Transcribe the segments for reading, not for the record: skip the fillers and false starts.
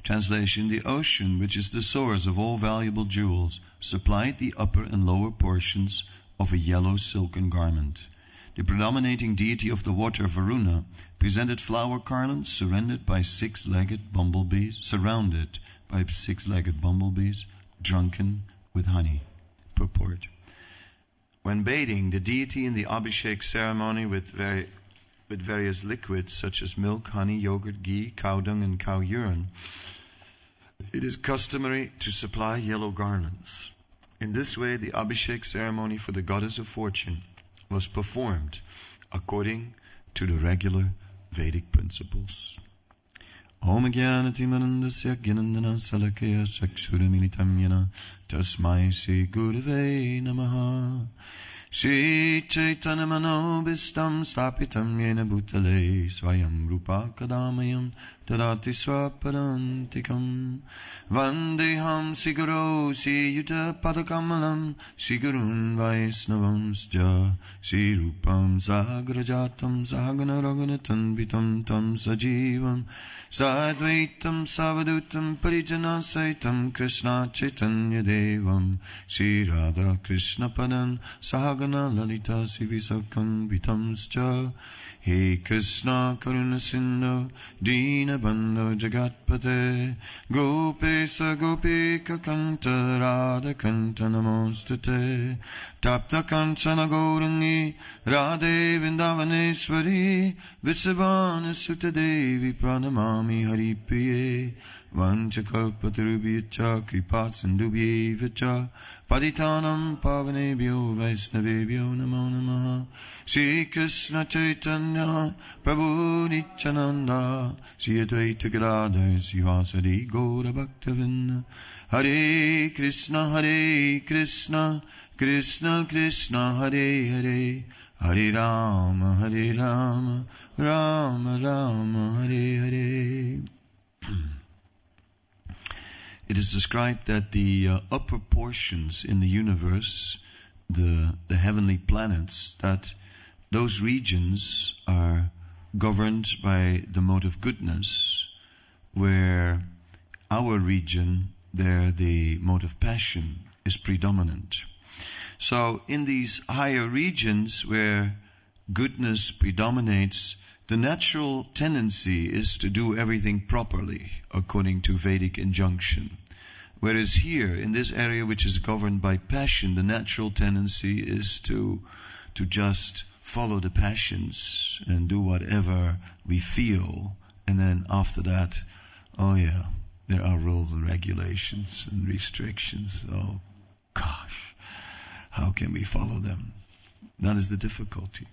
Translation: the ocean, which is the source of all valuable jewels, supplied the upper and lower portions of a yellow silken garment. The predominating deity of the water, Varuna, presented flower garlands surrounded by six-legged bumblebees, drunken with honey. Purport: when bathing the deity in the Abhishek ceremony with various liquids such as milk, honey, yogurt, ghee, cow dung, and cow urine, it is customary to supply yellow garlands. In this way, the Abhishek ceremony for the goddess of fortune was performed according to the regular Vedic principles. Om Jnanatimarandasya Gnanandana Salakaya Chakshurumilitam Yana Tasmai Sri Gurave Namaha. Shri Chaitanya Manobhistam Stapitam Yena Bhutale Swayam Rupa Kadamayam Tadati Swaparantikam Vandeham Siguro Sri Yuta Padakamalam Sri Gurun Vaisnavamsja Sri Rupam Sagrajatam Sahagana Raghunatan Vitam Tam Sajivam Sadvaitam Savadutam Parijana Saitam Krishna Chaitanya Devam Sri Radha Krishna Padan Sahagana Lalita Sivisakam Vitamscha. He Krishna Karuna Sindhu Dina Bandhu Jagatpate Gopesa Gopika Kanta Radha Kanta Namostate Tapta Kanchana Gaurangi Radhe Vrindavaneshwari Vishvana Sutta Devi Pranamami Haripriye Vanchakalpatarubhyacha Kripa Sindhubhyevacha Paditanam Pavanebhyo Vaisnavebhyo Namo Namaha. Shri Krishna Chaitanya Prabhu Nityananda Shri Advaita Gadadhar Sivasadi Gaura Bhaktavinda. Hare Krishna Krishna Krishna Hare Hare Hare Rama Rama Rama Hare Hare. It is described that the upper portions in the universe, the heavenly planets, that those regions are governed by the mode of goodness, where our region, there the mode of passion is predominant. So in these higher regions where goodness predominates, the natural tendency is to do everything properly according to Vedic injunction. Whereas here, in this area which is governed by passion, the natural tendency is to just follow the passions and do whatever we feel. And then after that, oh yeah, there are rules and regulations and restrictions. Oh gosh, how can we follow them? That is the difficulty.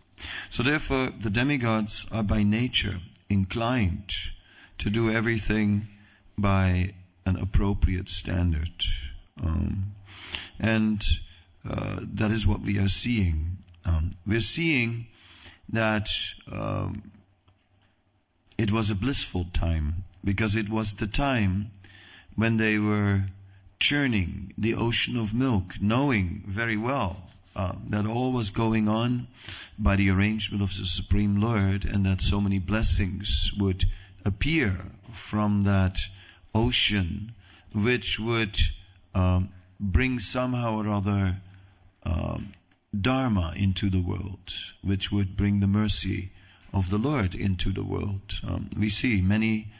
So therefore, the demigods are by nature inclined to do everything by an appropriate standard. That is what we are seeing. We're seeing that it was a blissful time, because it was the time when they were churning the ocean of milk, knowing very well that all was going on by the arrangement of the Supreme Lord, and that so many blessings would appear from that ocean, which would bring somehow or other Dharma into the world, which would bring the mercy of the Lord into the world. We see many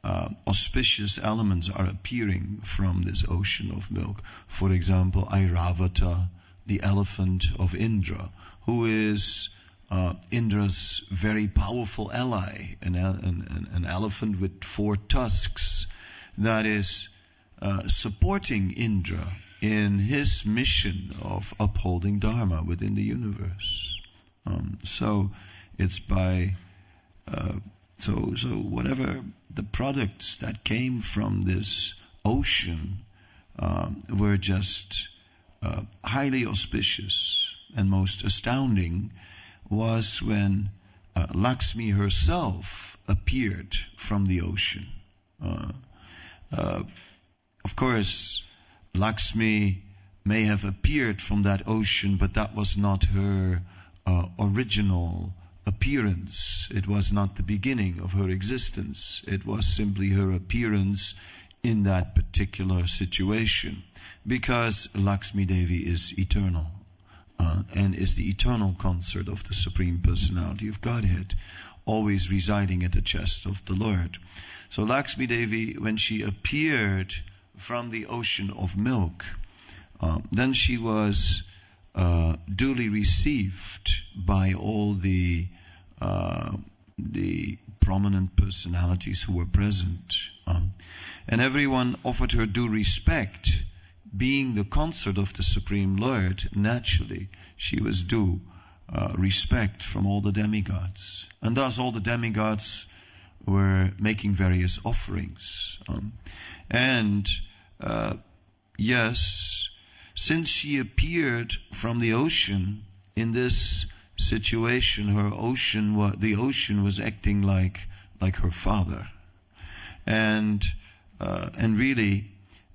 auspicious elements are appearing from this ocean of milk. For example, Airavata, the elephant of Indra, who is Indra's very powerful ally, an elephant with 4 tusks that is supporting Indra in his mission of upholding Dharma within the universe. So it's by so whatever the products that came from this ocean were just highly auspicious. And most astounding was when Lakshmi herself appeared from the ocean. Of course, Lakshmi may have appeared from that ocean, but that was not her original appearance. It was not the beginning of her existence. It was simply her appearance in that particular situation, because Lakshmi Devi is eternal and is the eternal consort of the Supreme Personality of Godhead, always residing at the chest of the Lord. So Lakshmi Devi, when she appeared from the ocean of milk, then she was duly received by all the prominent personalities who were present. And everyone offered her due respect. Being the consort of the Supreme Lord, naturally, she was due respect from all the demigods. And thus all the demigods were making various offerings. Yes, since she appeared from the ocean in this situation, the ocean was acting like her father. And really,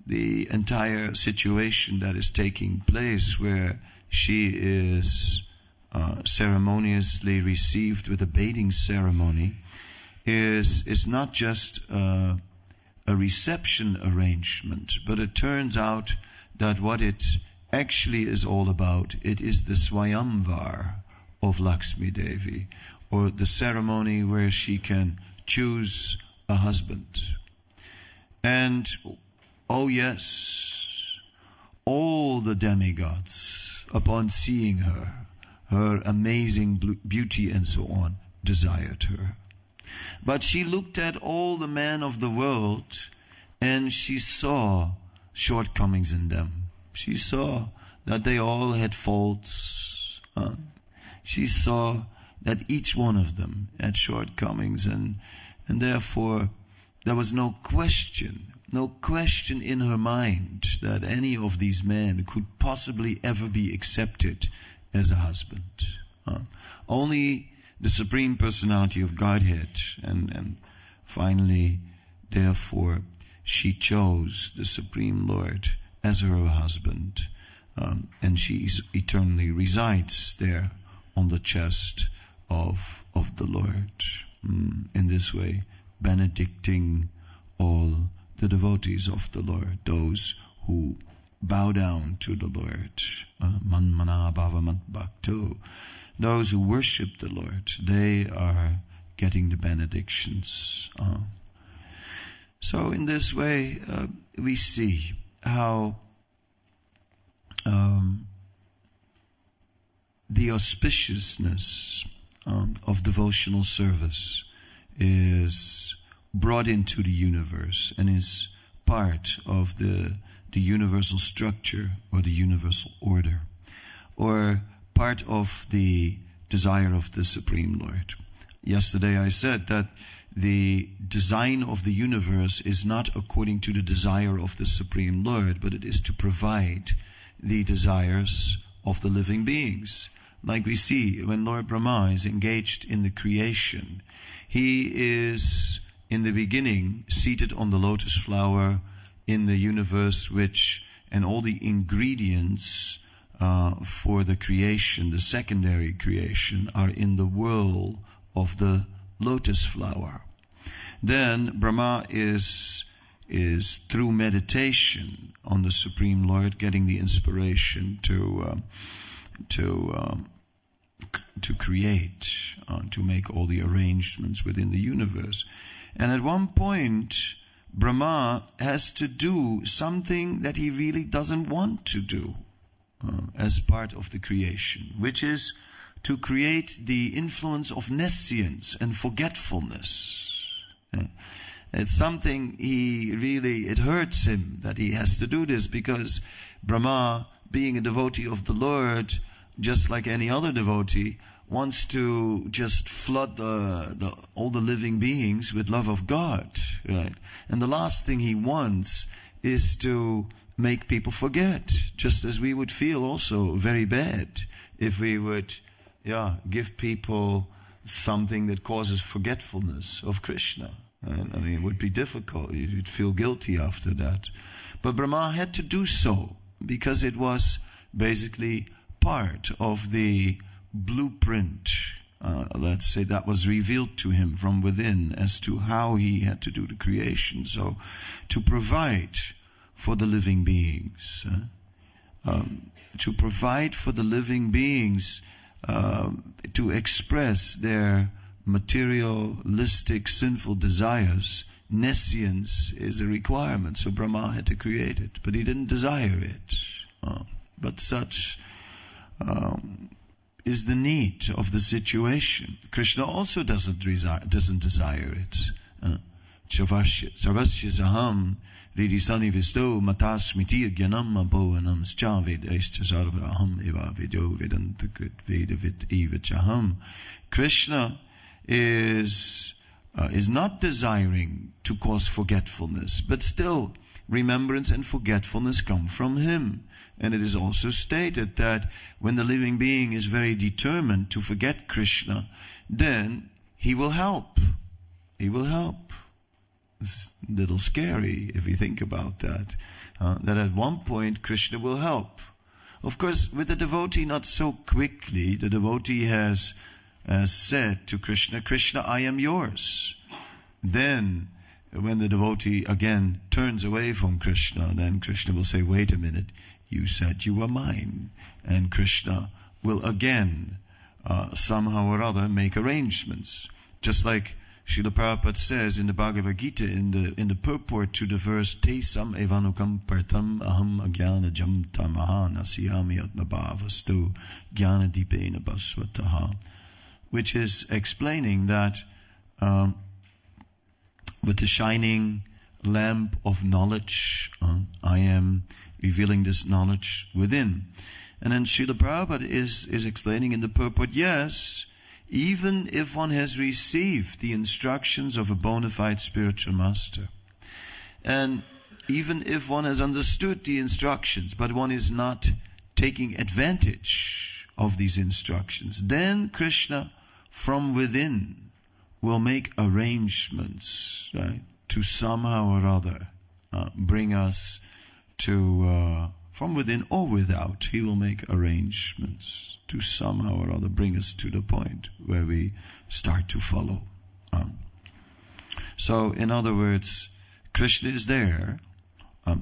the entire situation that is taking place, where she is ceremoniously received with a bathing ceremony, is not just a reception arrangement, but it turns out that what it actually is all about, it is the Swayamvar of Lakshmi Devi, or the ceremony where she can choose a husband. And oh yes, all the demigods, upon seeing her amazing beauty and so on, desired her. But she looked at all the men of the world, and she saw shortcomings in them. She saw that they all had faults. She saw that each one of them had shortcomings, and therefore there was no question in her mind that any of these men could possibly ever be accepted as a husband. Only the Supreme Personality of Godhead, and finally, therefore, she chose the Supreme Lord as her husband, and she eternally resides there on the chest of the Lord. In this way, benedicting all the devotees of the Lord, those who bow down to the Lord. Manmana bhavamat bhakto. Those who worship the Lord, they are getting the benedictions. So in this way, we see how the auspiciousness of devotional service is brought into the universe and is part of the universal structure or the universal order, or part of the desire of the Supreme Lord. Yesterday I said that the design of the universe is not according to the desire of the Supreme Lord, but it is to provide the desires of the living beings. Like we see when Lord Brahma is engaged in the creation, he is in the beginning seated on the lotus flower in the universe, and all the ingredients for the creation, the secondary creation, are in the whirl of the lotus flower. Then Brahma is through meditation on the Supreme Lord getting the inspiration to create, to make all the arrangements within the universe. And at one point, Brahma has to do something that he really doesn't want to do as part of the creation, which is to create the influence of nescience and forgetfulness. It's something it hurts him that he has to do this, because Brahma, being a devotee of the Lord, just like any other devotee, wants to just flood all the living beings with love of God, right? And the last thing he wants is to make people forget, just as we would feel also very bad if we would give people something that causes forgetfulness of Krishna. And, it would be difficult. You'd feel guilty after that. But Brahma had to do so because it was basically part of the blueprint let's say that was revealed to him from within as to how he had to do the creation. So, to provide for the living beings, to provide for the living beings, to express their materialistic sinful desires, nescience is a requirement. So Brahma had to create it, but he didn't desire it. But such is the need of the situation. Krishna also doesn't desire it. Sarvasya saham ridisani visto matasmitir gyanam abhoanam schavad escha sarvaraham eva vidyo vedantakrit vedavit eva chaham. Krishna is not desiring to cause forgetfulness, but still remembrance and forgetfulness come from him. And it is also stated that when the living being is very determined to forget Krishna, then he will help. He will help. It's a little scary if you think about that. That at one point Krishna will help. Of course, with the devotee not so quickly. The devotee has said to Krishna, Krishna, I am yours. Then, when the devotee again turns away from Krishna, then Krishna will say, wait a minute, you said you were mine. And Krishna will again, somehow or other, make arrangements. Just like Srila Prabhupada says in the Bhagavad Gita, in the purport to the verse, Te sam evanukam partam aham agyana jam tamaha nasiyami atmabhavastu jnana dipena basvataha, which is explaining that with the shining lamp of knowledge, I am revealing this knowledge within. And then Srila Prabhupada is explaining in the purport, yes, even if one has received the instructions of a bona fide spiritual master, and even if one has understood the instructions, but one is not taking advantage of these instructions, then Krishna from within will make arrangements, right, to somehow or other bring us to, from within or without, he will make arrangements to somehow or other bring us to the point where we start to follow. So, in other words, Krishna is there,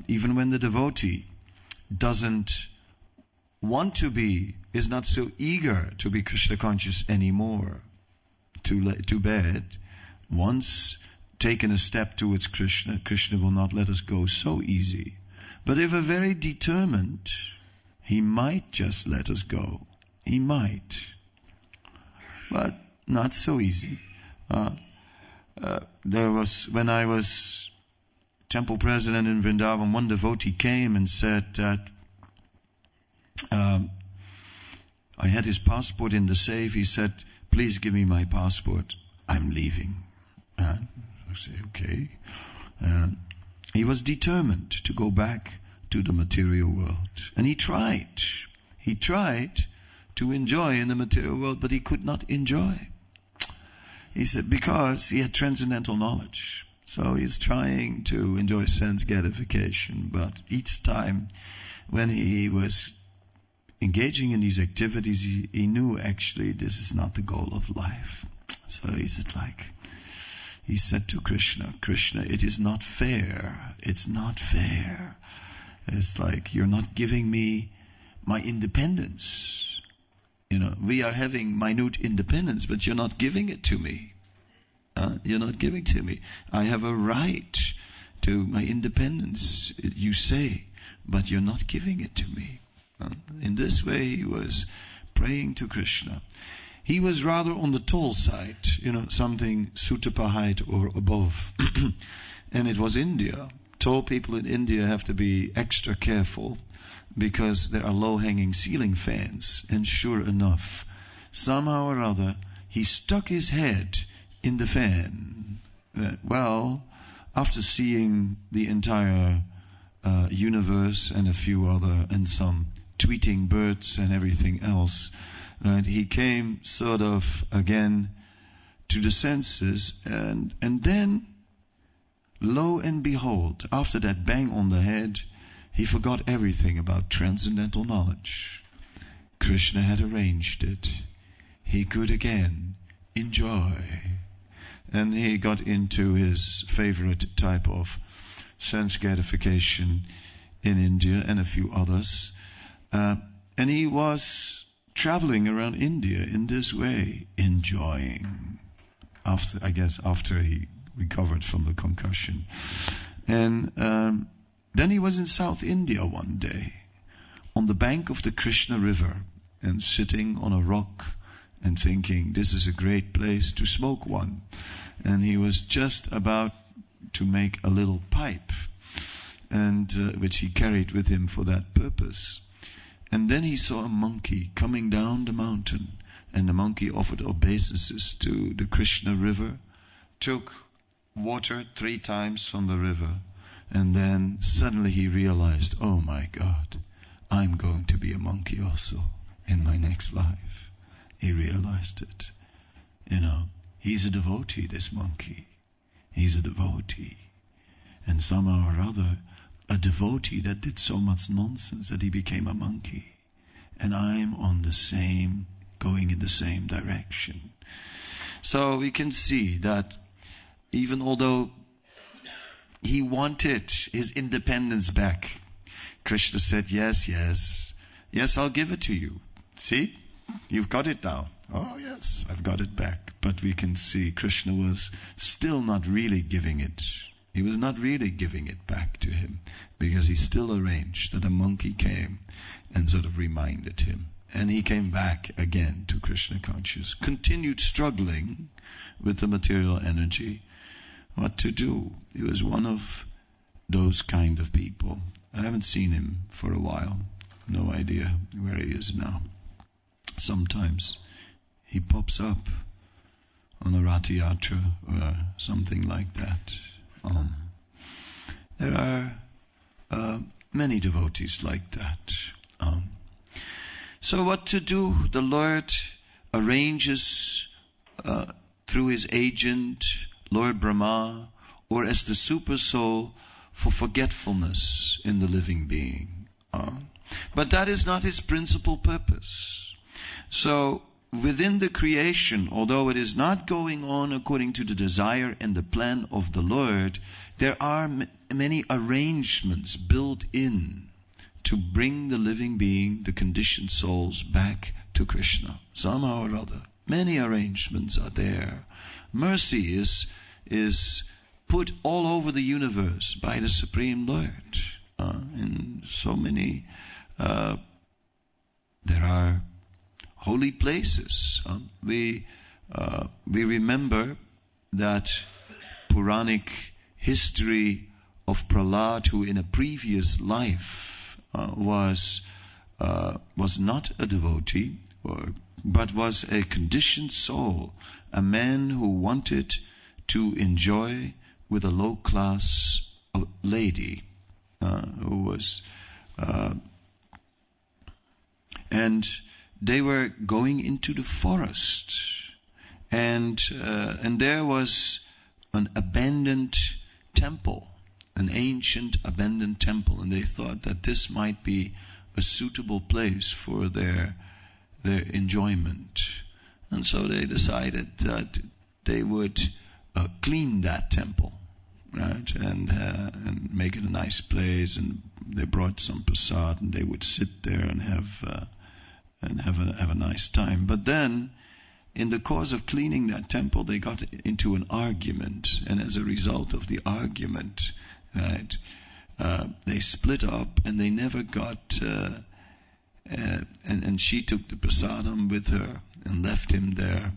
even when the devotee doesn't want to be, is not so eager to be Krishna conscious anymore. Too bad. Once taken a step towards Krishna, Krishna will not let us go so easy. But if we're very determined, he might just let us go. He might. But not so easy. There was, when I was temple president in Vrindavan, one devotee came and said that I had his passport in the safe. He said, please give me my passport. I'm leaving. I say, okay. He was determined to go back to the material world. And he tried. He tried to enjoy in the material world, but he could not enjoy. He said, because he had transcendental knowledge. So he's trying to enjoy sense gratification, but each time when he was engaging in these activities, he knew actually this is not the goal of life. So he said to Krishna, Krishna, it is not fair. It's not fair. It's like you're not giving me my independence. You know, we are having minute independence, but you're not giving it to me. You're not giving to me. I have a right to my independence, you say, but you're not giving it to me. In this way, he was praying to Krishna. He was rather on the tall side, something Sutapa height or above. And it was India. Tall people in India have to be extra careful because there are low-hanging ceiling fans. And sure enough, somehow or other, he stuck his head in the fan. Well, after seeing the entire universe and a few other, and some tweeting birds and everything else, right, he came sort of again to the senses, and then, lo and behold, after that bang on the head, he forgot everything about transcendental knowledge. Krishna had arranged it. he could again enjoy. And he got into his favorite type of sense gratification in India and a few others. And he was traveling around India in this way, enjoying, after he recovered from the concussion. And then he was in South India one day, on the bank of the Krishna River, and sitting on a rock and thinking, this is a great place to smoke one. And he was just about to make a little pipe, and which he carried with him for that purpose. And then he saw a monkey coming down the mountain, and the monkey offered obeisances to the Krishna River, took water 3 times from the river, and then suddenly he realized, oh my God, I'm going to be a monkey also in my next life. He realized it. He's a devotee, this monkey. He's a devotee. And somehow or other, a devotee that did so much nonsense that he became a monkey. And I'm going in the same direction. So we can see that even although he wanted his independence back, Krishna said, yes, I'll give it to you. See, you've got it now. Oh yes, I've got it back. But we can see Krishna was still not really giving it. He was not really giving it back to him, because he still arranged that a monkey came and sort of reminded him. And he came back again to Krishna conscious, continued struggling with the material energy. What to do? He was one of those kind of people. I haven't seen him for a while. No idea where he is now. Sometimes he pops up on a Rath Yatra or something like that. There are many devotees like that. So what to do? The Lord arranges through his agent, Lord Brahma, or as the super soul, for forgetfulness in the living being. But that is not his principal purpose. So within the creation, although it is not going on according to the desire and the plan of the Lord, there are many arrangements built in to bring the living being, the conditioned souls, back to Krishna, somehow or other. Many arrangements are there. Mercy is put all over the universe by the Supreme Lord. In so many, there are holy places. We remember that Puranic history of Prahlad, who in a previous life was not a devotee, but was a conditioned soul, a man who wanted to enjoy with a low-class lady, who was, and they were going into the forest, and there was an abandoned temple, an ancient abandoned temple, and they thought that this might be a suitable place for their enjoyment. And so they decided that they would clean that temple, right, and make it a nice place. And they brought some prasad, and they would sit there and have a nice time. But then, in the course of cleaning that temple, they got into an argument, and as a result of the argument, right, they split up, and they never got. And she took the prasadam with her and left him there,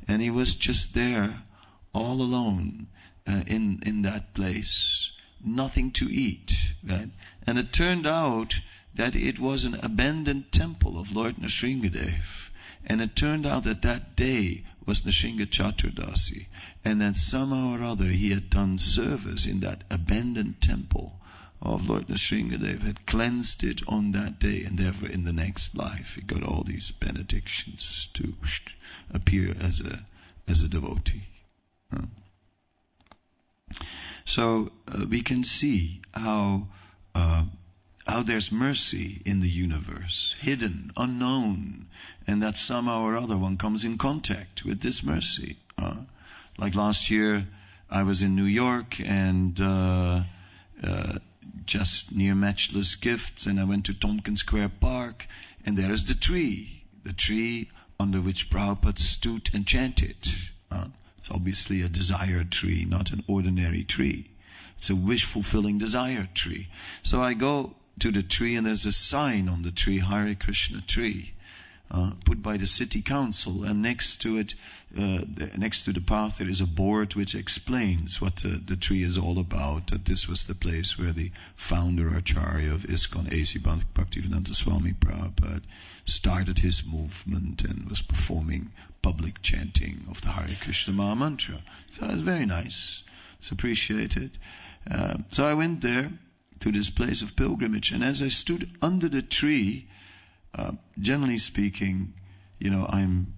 and he was just there, all alone, in that place, nothing to eat, right? And it turned out that it was an abandoned temple of Lord Nrsingadev. And it turned out that that day was Nrsinga Chaturdasi. And that somehow or other he had done service in that abandoned temple of Lord Nrsingadev, had cleansed it on that day, and therefore in the next life he got all these benedictions to appear as a devotee. So we can see how how there's mercy in the universe, hidden, unknown, and that somehow or other one comes in contact with this mercy. Like last year, I was in New York and just near Matchless Gifts, and I went to Tompkins Square Park, and there is the tree under which Prabhupada stood and chanted. It's obviously a desire tree, not an ordinary tree. It's a wish-fulfilling desire tree. So I go to the tree, and there's a sign on the tree, Hare Krishna tree, put by the city council, and next to it, next to the path, there is a board which explains what the tree is all about, that this was the place where the founder Acharya of ISKCON, A.C. Bhaktivedanta Swami Prabhupada, started his movement and was performing public chanting of the Hare Krishna Maha Mantra. So it was very nice. It's appreciated. So I went there to this place of pilgrimage, and as I stood under the tree, generally speaking, I'm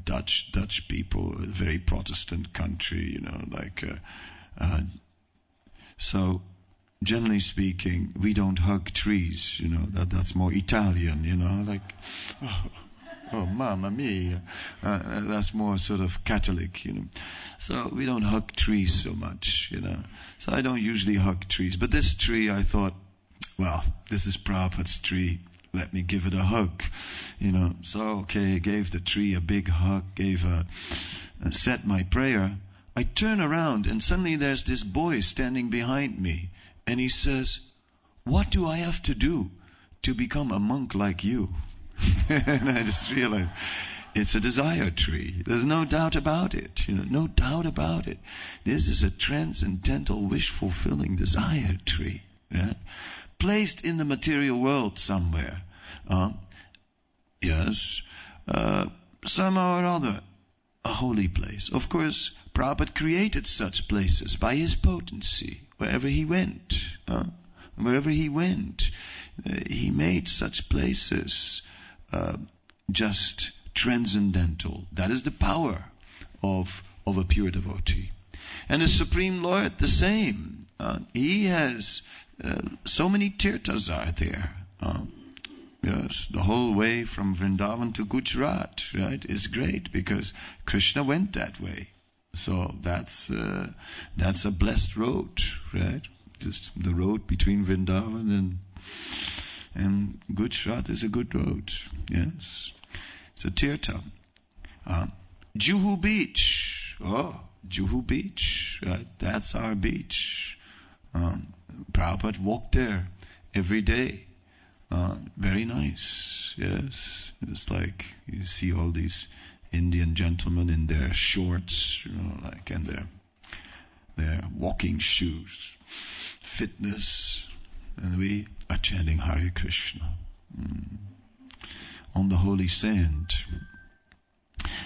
Dutch people, a very Protestant country, so generally speaking, we don't hug trees, that's more Italian, oh, mamma mia, that's more sort of Catholic, So we don't hug trees so much, So I don't usually hug trees, but this tree, I thought, well, this is Prabhupada's tree. Let me give it a hug, So, okay, gave the tree a big hug, said my prayer. I turn around, and suddenly there's this boy standing behind me, and he says, "What do I have to do to become a monk like you?" And I just realized it's a desire tree. There's no doubt about it, no doubt about it. This is a transcendental, wish-fulfilling desire tree, placed in the material world somewhere. Somehow or other, a holy place. Of course, Prabhupada created such places by his potency. Wherever he went, he made such places just transcendental. That is the power of a pure devotee. And the Supreme Lord, the same. He has so many tirthas are there. The whole way from Vrindavan to Gujarat, right, is great because Krishna went that way. So that's a blessed road, right? Just the road between Vrindavan and Gujarat is a good road. Yes, it's a tirtha. Juhu Beach. Oh, Juhu Beach, right? That's our beach. Prabhupada walked there every day. Very nice, yes. It's like you see all these Indian gentlemen in their shorts, and their walking shoes, fitness, and we are chanting Hare Krishna on the holy sand.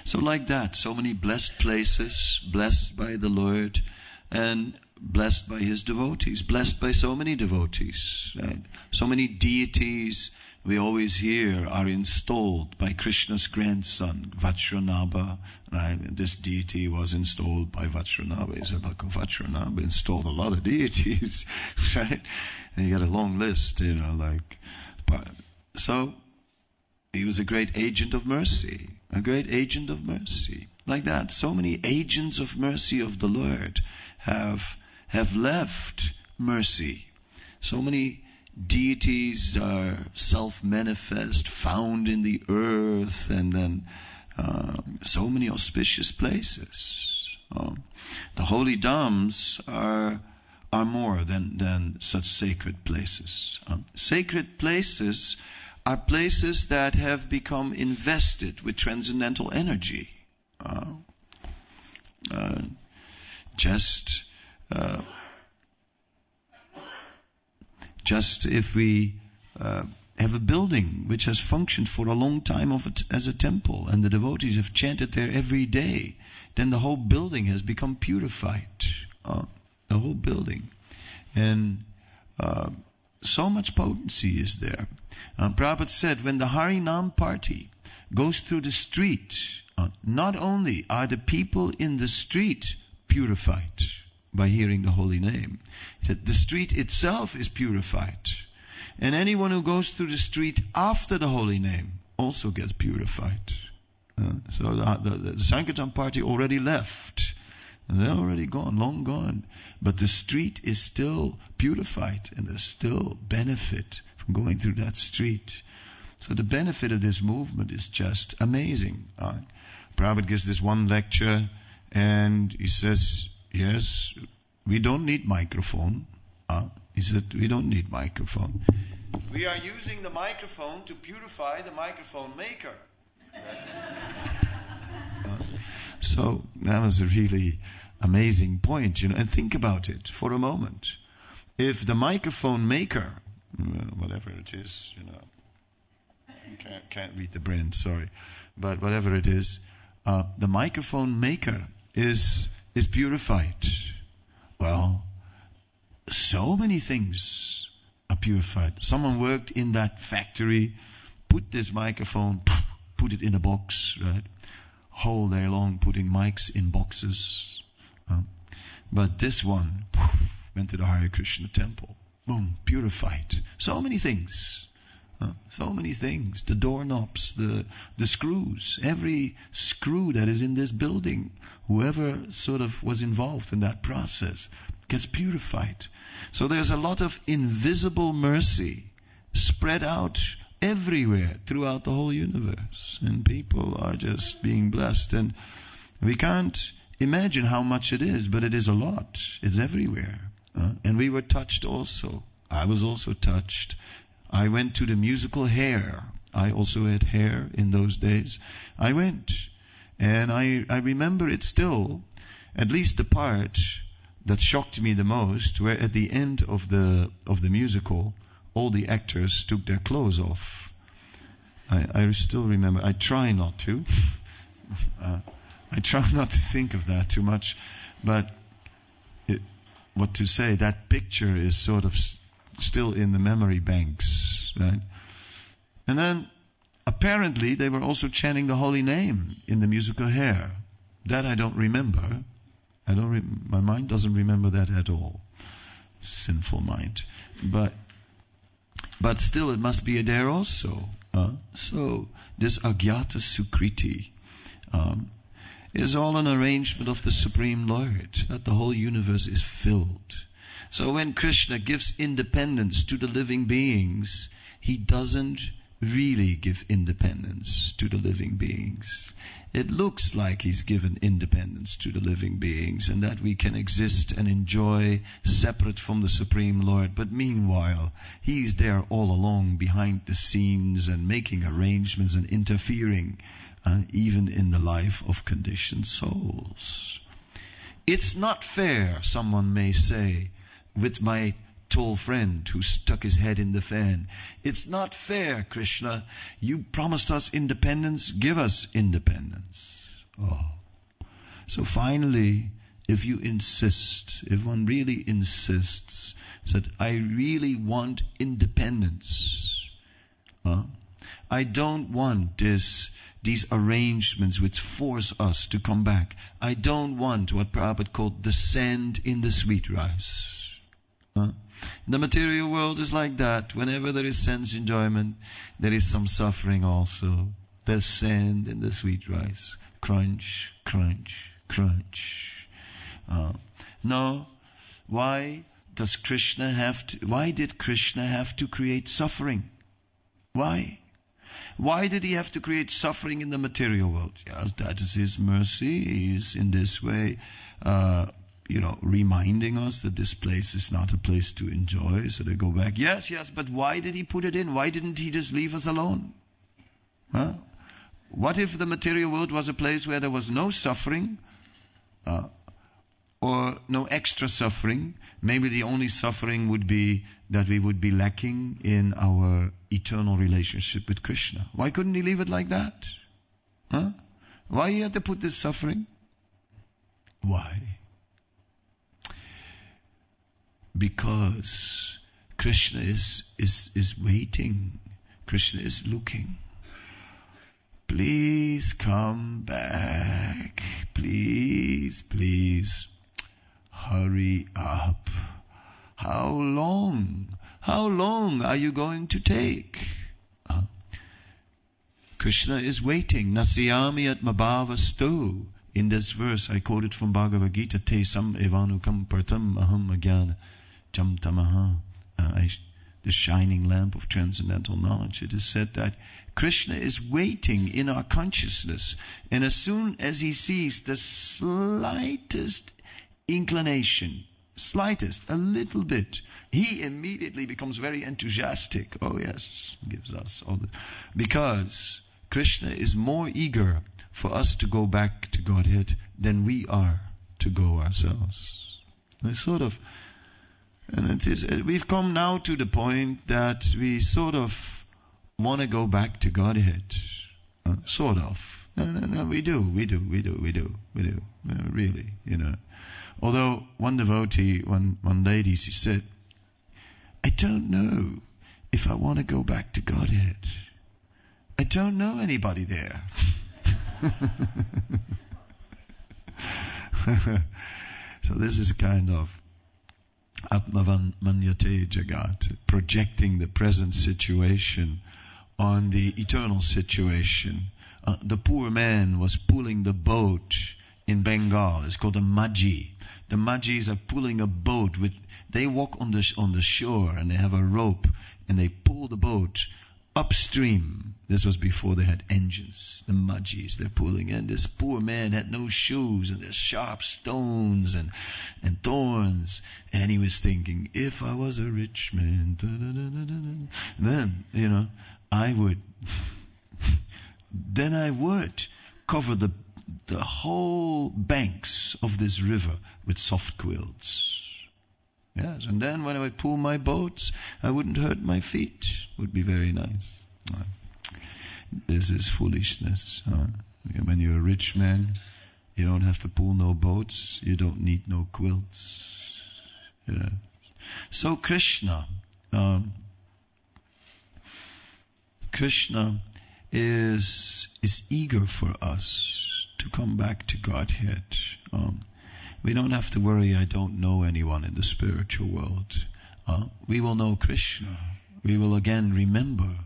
So like that, so many blessed places, blessed by the Lord, and blessed by his devotees, blessed by so many devotees, right? So many deities we always hear are installed by Krishna's grandson, Vajranabha, right? And this deity was installed by Vajranabha. Vajranabha installed a lot of deities, right? And you got a long list, so he was a great agent of mercy, Like that, so many agents of mercy of the Lord have left mercy. So many deities are self-manifest, found in the earth, and then so many auspicious places. The holy dhams are more than such sacred places. Sacred places are places that have become invested with transcendental energy. Just if we have a building which has functioned for a long time as a temple, and the devotees have chanted there every day, then the whole building has become purified. The whole building. And so much potency is there. Prabhupada said, when the Harinam party goes through the street, not only are the people in the street purified, by hearing the holy name. He said the street itself is purified. And anyone who goes through the street after the holy name also gets purified. So the Sankirtan party already left. And they're already gone, long gone. But the street is still purified, and there's still benefit from going through that street. So the benefit of this movement is just amazing. Prabhupada gives this one lecture, and he says, yes, we don't need microphone. He said, we don't need microphone. We are using the microphone to purify the microphone maker. So that was a really amazing point, and think about it for a moment. If the microphone maker, whatever it is, can't read the brand, sorry, but whatever it is, the microphone maker is purified. Well, so many things are purified. Someone worked in that factory, put this microphone, put it in a box, right? Whole day long putting mics in boxes. But this one went to the Hare Krishna temple. Boom, purified. So many things. So many things. The doorknobs, the screws, every screw that is in this building, whoever sort of was involved in that process gets purified. So there's a lot of invisible mercy spread out everywhere throughout the whole universe. And people are just being blessed. And we can't imagine how much it is, but it is a lot. It's everywhere. And we were touched also. I was also touched. I went to the musical Hair. I also had hair in those days. I went. And I remember it still, at least the part that shocked me the most, where at the end of the musical, all the actors took their clothes off. I still remember. I try not to. I try not to think of that too much. But what to say, that picture is sort of still in the memory banks, right? And then apparently they were also chanting the holy name in the musical Hair. That I don't remember. My mind doesn't remember that at all. Sinful mind. But still it must be there also. So this Agyata Sukriti is all an arrangement of the Supreme Lord, that the whole universe is filled. So when Krishna gives independence to the living beings, he doesn't really give independence to the living beings. It looks like he's given independence to the living beings and that we can exist and enjoy separate from the Supreme Lord. But meanwhile, he's there all along behind the scenes and making arrangements and interfering even in the life of conditioned souls. It's not fair, someone may say, with my tall friend who stuck his head in the fan. It's not fair, Krishna. You promised us independence. Give us independence. Oh. So finally, if you insist, if one really insists that I really want independence, I don't want these arrangements which force us to come back. I don't want what Prabhupada called the sand in the sweet rice. The material world is like that. Whenever there is sense enjoyment, there is some suffering also. There's sand in the sweet rice. Crunch, crunch, crunch. No. Why did Krishna have to create suffering? Why? Why did he have to create suffering in the material world? Yes, that is his mercy. He is in this way reminding us that this place is not a place to enjoy, so they go back. Yes, but why did he put it in? Why didn't he just leave us alone? What if the material world was a place where there was no suffering, or no extra suffering? Maybe the only suffering would be that we would be lacking in our eternal relationship with Krishna. Why couldn't he leave it like that? Why he had to put this suffering? Why? Because Krishna is waiting. Krishna is looking. Please come back. Please, please. hurry up. How long? How long are you going to take? Krishna is waiting. Nasyami atmabhavastu. In this verse, I quoted from Bhagavad Gita, Te sam evanukam partam aham agyana jam tamaha. The shining lamp of transcendental knowledge. It is said that Krishna is waiting in our consciousness, and as soon as he sees the slightest inclination, a little bit, he immediately becomes very enthusiastic. Oh yes, gives us all the, because Krishna is more eager for us to go back to Godhead than we are to go ourselves. It's sort of, and it is, we've come now to the point that we sort of want to go back to Godhead. Sort of. No, we do. Really, Although one devotee, one lady, she said, I don't know if I want to go back to Godhead. I don't know anybody there. So this is kind of Atmavanyate Jagat, projecting the present situation on the eternal situation. The poor man was pulling the boat in Bengal. It's called a Majji. The Majjis are pulling a boat they walk on the shore and they have a rope and they pull the boat upstream. This was before they had engines. The Majjis, they're pulling, and this poor man had no shoes, and there's sharp stones and thorns, and he was thinking, if I was a rich man, then I would cover the whole banks of this river with soft quilts. Yes, and then when I would pull my boats, I wouldn't hurt my feet. Would be very nice. This is foolishness. When you're a rich man, you don't have to pull no boats. You don't need no quilts. Yeah. So Krishna is eager for us to come back to Godhead. We don't have to worry, I don't know anyone in the spiritual world. We will know Krishna. We will again remember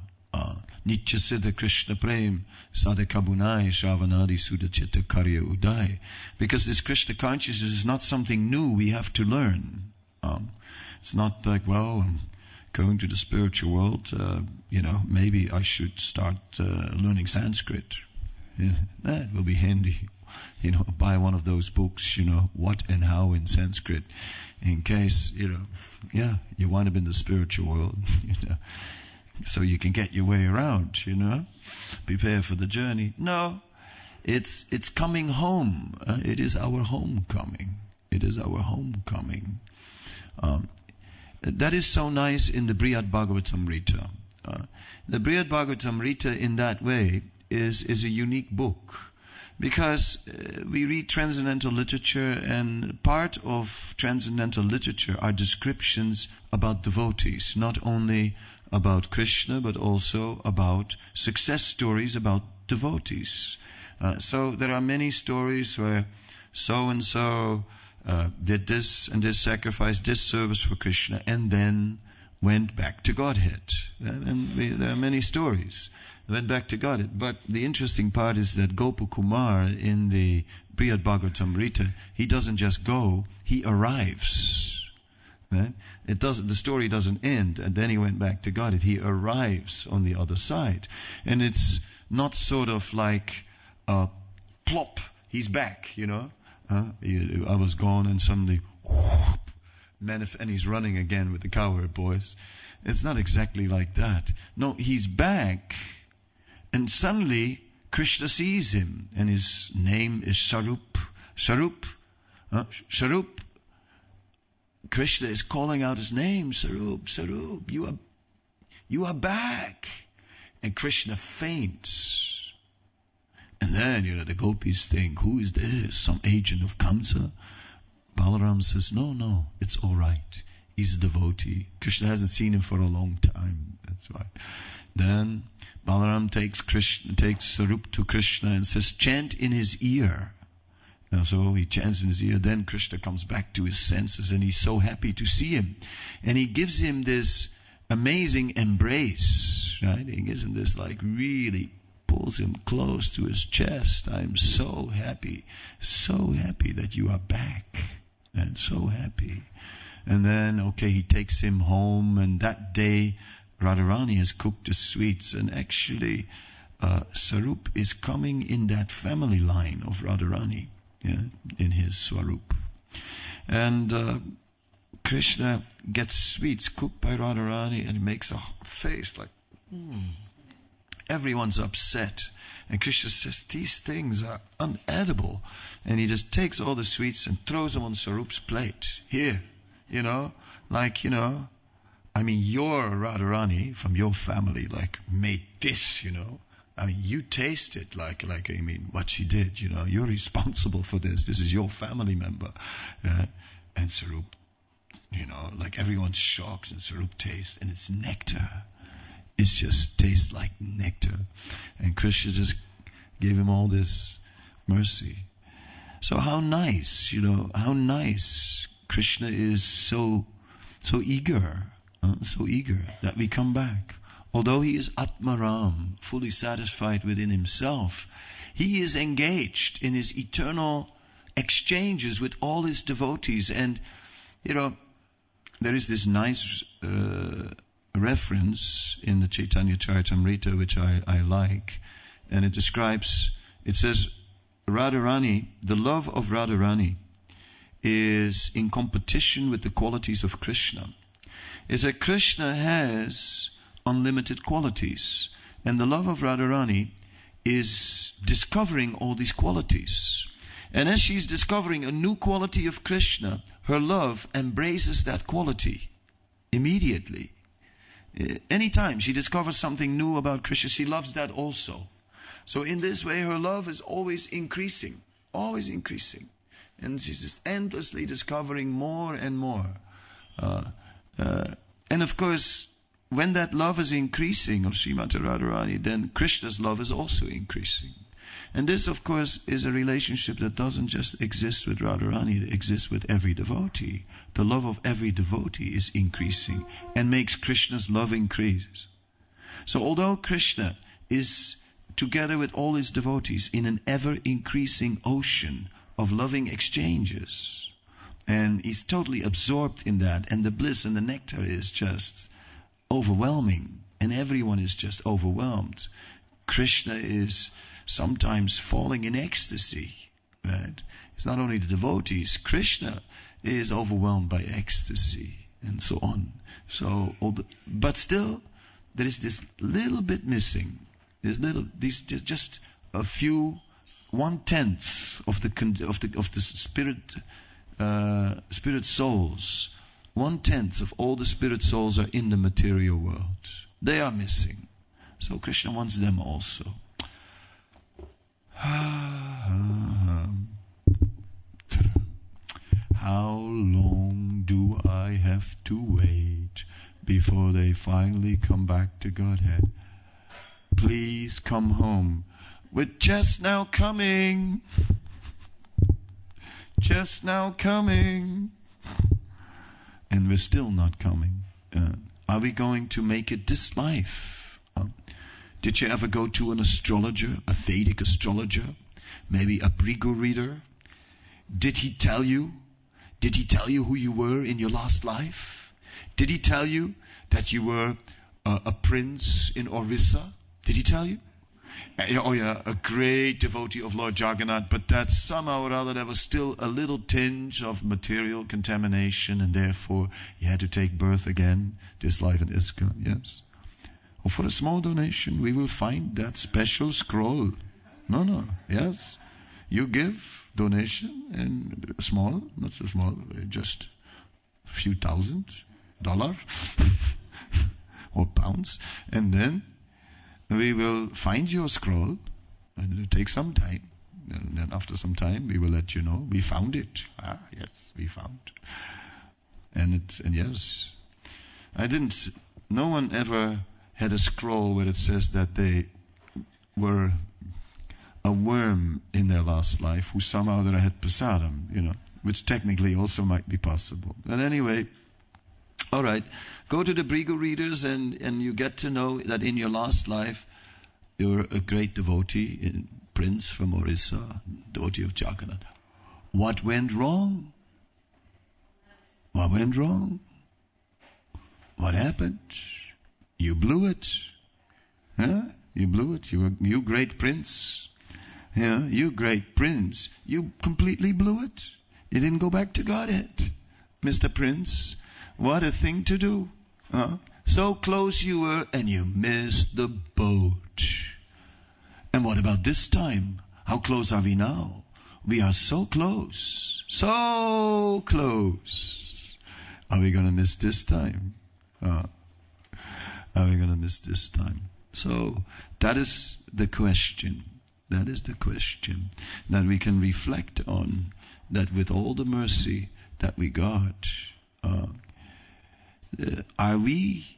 Nitya Siddha Krishna Prem Sadhakabunai Shravanadi Sudachitta Karya Udai. Because this Krishna consciousness is not something new we have to learn. It's not like, well, I'm going to the spiritual world, maybe I should start learning Sanskrit. Yeah, that will be handy. Buy one of those books, what and how in Sanskrit, in case, you wind up in the spiritual world, so you can get your way around, prepare for the journey. No, it's coming home. It is our homecoming. It is our homecoming. That is so nice in the Brihad Bhagavatamrita. The Brihad Bhagavatamrita in that way is a unique book. Because we read transcendental literature, and part of transcendental literature are descriptions about devotees, not only about Krishna, but also about success stories about devotees. So there are many stories where so-and-so did this and this sacrifice, this service for Krishna, and then went back to Godhead. And there are many stories. Went back to Godhead. But the interesting part is that Gopakumar in the Brihad Bhagavatamrita, he doesn't just go, he arrives. Right? The story doesn't end, and then he went back to Godhead. He arrives on the other side. And it's not sort of like, plop, he's back, I was gone and suddenly, whoop, and he's running again with the cowherd boys. It's not exactly like that. No, he's back. And suddenly, Krishna sees him, and his name is Sarup. Sarup. Krishna is calling out his name, Sarup, Sarup, you are back. And Krishna faints. And then, the gopis think, who is this? Some agent of Kamsa? Balaram says, no, it's all right. He's a devotee. Krishna hasn't seen him for a long time. That's why. Then Balaram takes Sarup to Krishna and says, chant in his ear. And so he chants in his ear. Then Krishna comes back to his senses, and he's so happy to see him. And he gives him this amazing embrace, right? He gives him this, like, really pulls him close to his chest. I'm so happy that you are back, and so happy. And then, he takes him home, and that day Radharani has cooked the sweets, and actually Sarup is coming in that family line of Radharani, in his Swarup. And Krishna gets sweets cooked by Radharani, and he makes a face like, Everyone's upset. And Krishna says, these things are unedible. And he just takes all the sweets and throws them on Sarup's plate. Here, your Radharani from your family, made this, you taste it, what she did, you're responsible for this. This is your family member. And Sarup, everyone's shocked, and Sarup tastes, and it's nectar. It just tastes like nectar. And Krishna just gave him all this mercy. So how nice, how nice. Krishna is so eager that we come back. Although he is Atmaram, fully satisfied within himself, he is engaged in his eternal exchanges with all his devotees. And, there is this nice reference in the Chaitanya Charitamrita, which I like. And it says, Radharani, the love of Radharani is in competition with the qualities of Krishna. It's that Krishna has unlimited qualities, and the love of Radharani is discovering all these qualities. And as she's discovering a new quality of Krishna, her love embraces that quality immediately. Anytime she discovers something new about Krishna, she loves that also. So in this way, her love is always increasing. And she's just endlessly discovering more and more. And of course, when that love is increasing of Srimati Radharani, then Krishna's love is also increasing. And this, of course, is a relationship that doesn't just exist with Radharani, it exists with every devotee. The love of every devotee is increasing and makes Krishna's love increase. So although Krishna is together with all his devotees in an ever-increasing ocean of loving exchanges, and he's totally absorbed in that, and the bliss and the nectar is just overwhelming, and everyone is just overwhelmed. Krishna is sometimes falling in ecstasy, right? It's not only the devotees. Krishna is overwhelmed by ecstasy, and so on. But still, there is this little bit missing. Just a few 1/10 of the spirit souls. 1/10 of all the spirit souls are in the material world. They are missing. So Krishna wants them also. How long do I have to wait before they finally come back to Godhead? Please come home. We're just now coming. Just now coming. And we're still not coming. Are we going to make it this life? Did you ever go to an astrologer, a Vedic astrologer? Maybe a Brigu reader? Did he tell you who you were in your last life? Did he tell you that you were a prince in Orissa? Did he tell you? A great devotee of Lord Jagannath, but that somehow or other there was still a little tinge of material contamination, and therefore you had to take birth again, this life in ISKCON, yes. Or for a small donation, we will find that special scroll. No, yes. You give donation, and small, not so small, just a few $1,000 or pounds, and then we will find your scroll, and it will take some time. And then after some time, we will let you know we found it. Yes, we found. And yes, no one ever had a scroll where it says that they were a worm in their last life who somehow there had prasadam, which technically also might be possible. But anyway, all right, go to the Brigu readers and you get to know that in your last life you're a great devotee, prince from Orissa, devotee of Jagannath. What went wrong? What went wrong? What happened? You blew it. Huh? You blew it. You great prince. Yeah, you great prince. You completely blew it. You didn't go back to Godhead, Mr. Prince. What a thing to do. Huh? So close you were and you missed the boat. And what about this time? How close are we now? We are so close. So close. Are we going to miss this time? Are we going to miss this time? So that is the question. That is the question that we can reflect on, that with all the mercy that we got, are we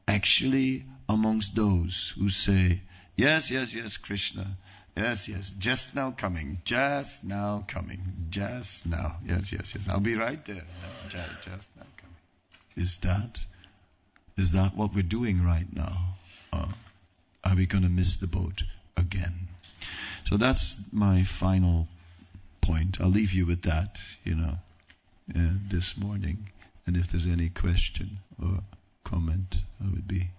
actually amongst those who say, yes, yes, yes, Krishna, yes, yes, just now coming, just now coming, just now, yes, yes, yes, I'll be right there, just now coming. Is that what we're doing right now? Are we going to miss the boat again? So that's my final point. I'll leave you with that, this morning. And if there's any question or comment, I would be